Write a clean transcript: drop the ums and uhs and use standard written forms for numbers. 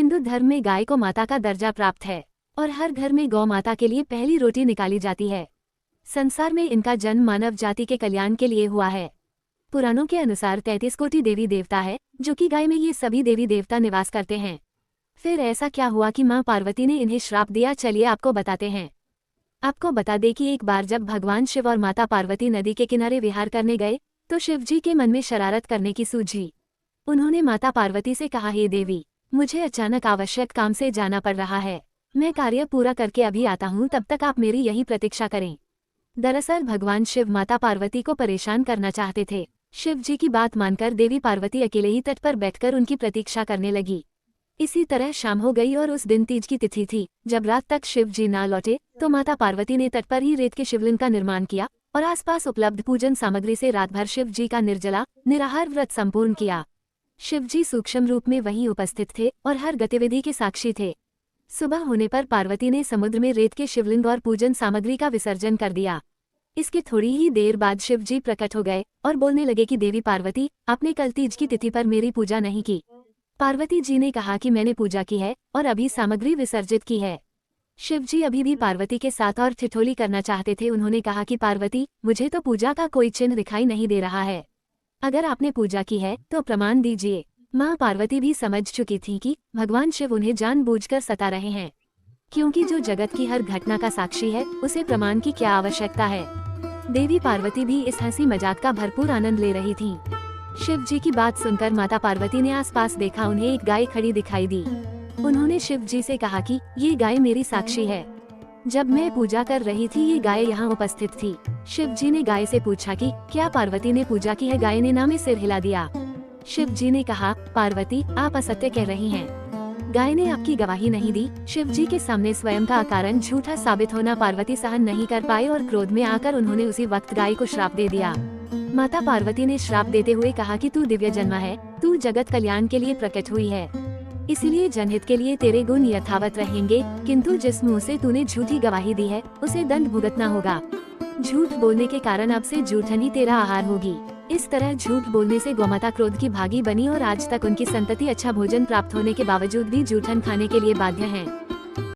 हिंदू धर्म में गाय को माता का दर्जा प्राप्त है और हर घर में गौ माता के लिए पहली रोटी निकाली जाती है। संसार में इनका जन्म मानव जाति के कल्याण के लिए हुआ है। पुराणों के अनुसार 33 कोटि देवी देवता है, जो कि गाय में ये सभी देवी देवता निवास करते हैं। फिर ऐसा क्या हुआ कि मां पार्वती ने इन्हें श्राप दिया, चलिए आपको बताते हैं। आपको बता दें कि एक बार जब भगवान शिव और माता पार्वती नदी के किनारे विहार करने गए तो शिव जी के मन में शरारत करने की सूझी। उन्होंने माता पार्वती से कहा, हे देवी, मुझे अचानक आवश्यक काम से जाना पड़ रहा है, मैं कार्य पूरा करके अभी आता हूँ, तब तक आप मेरी यही प्रतीक्षा करें। दरअसल भगवान शिव माता पार्वती को परेशान करना चाहते थे। शिव जी की बात मानकर देवी पार्वती अकेले ही तट पर बैठकर उनकी प्रतीक्षा करने लगी। इसी तरह शाम हो गई और उस दिन तीज की तिथि थी। जब रात तक शिव जी ना लौटे तो माता पार्वती ने तट पर ही रेत के शिवलिंग का निर्माण किया और आसपास उपलब्ध पूजन सामग्री से रात भर शिव जी का निर्जला निराहार व्रत संपूर्ण किया। शिव जी सूक्ष्म रूप में वहीं उपस्थित थे और हर गतिविधि के साक्षी थे। सुबह होने पर पार्वती ने समुद्र में रेत के शिवलिंग और पूजन सामग्री का विसर्जन कर दिया। इसके थोड़ी ही देर बाद शिव जी प्रकट हो गए और बोलने लगे कि देवी पार्वती, आपने कल तीज की तिथि पर मेरी पूजा नहीं की। पार्वती जी ने कहा कि मैंने पूजा की है और अभी सामग्री विसर्जित की है। शिव जी अभी भी पार्वती के साथ और ठिठोली करना चाहते थे। उन्होंने कहा कि पार्वती, मुझे तो पूजा का कोई चिन्ह दिखाई नहीं दे रहा है, अगर आपने पूजा की है तो प्रमाण दीजिए। मां पार्वती भी समझ चुकी थी कि भगवान शिव उन्हें जानबूझकर सता रहे हैं, क्योंकि जो जगत की हर घटना का साक्षी है उसे प्रमाण की क्या आवश्यकता है। देवी पार्वती भी इस हंसी मजाक का भरपूर आनंद ले रही थीं। शिव जी की बात सुनकर माता पार्वती ने आसपास देखा, उन्हें एक गाय खड़ी दिखाई दी। उन्होंने शिव जी से कहा कि ये गाय मेरी साक्षी है, जब मैं पूजा कर रही थी ये गाय यहाँ उपस्थित थी। शिव जी ने गाय से पूछा कि क्या पार्वती ने पूजा की है। गाय ने ना में सिर हिला दिया। शिव जी ने कहा, पार्वती, आप असत्य कह रही हैं, गाय ने आपकी गवाही नहीं दी। शिव जी के सामने स्वयं का कारण झूठा साबित होना पार्वती सहन नहीं कर पाई और क्रोध में आकर उन्होंने उसी वक्त गाय को श्राप दे दिया। माता पार्वती ने श्राप देते हुए कहा कि तू दिव्य जन्मा है, तू जगत कल्याण के लिए प्रकट हुई है, इसलिए जनहित के लिए तेरे गुण यथावत रहेंगे, किंतु जिस मुंह से तूने झूठी गवाही दी है उसे दंड भुगतना होगा। झूठ बोलने के कारण अब से जूठन ही तेरा आहार होगी। इस तरह झूठ बोलने से गौमाता क्रोध की भागी बनी और आज तक उनकी संतति अच्छा भोजन प्राप्त होने के बावजूद भी जूठन खाने के लिए बाध्य हैं।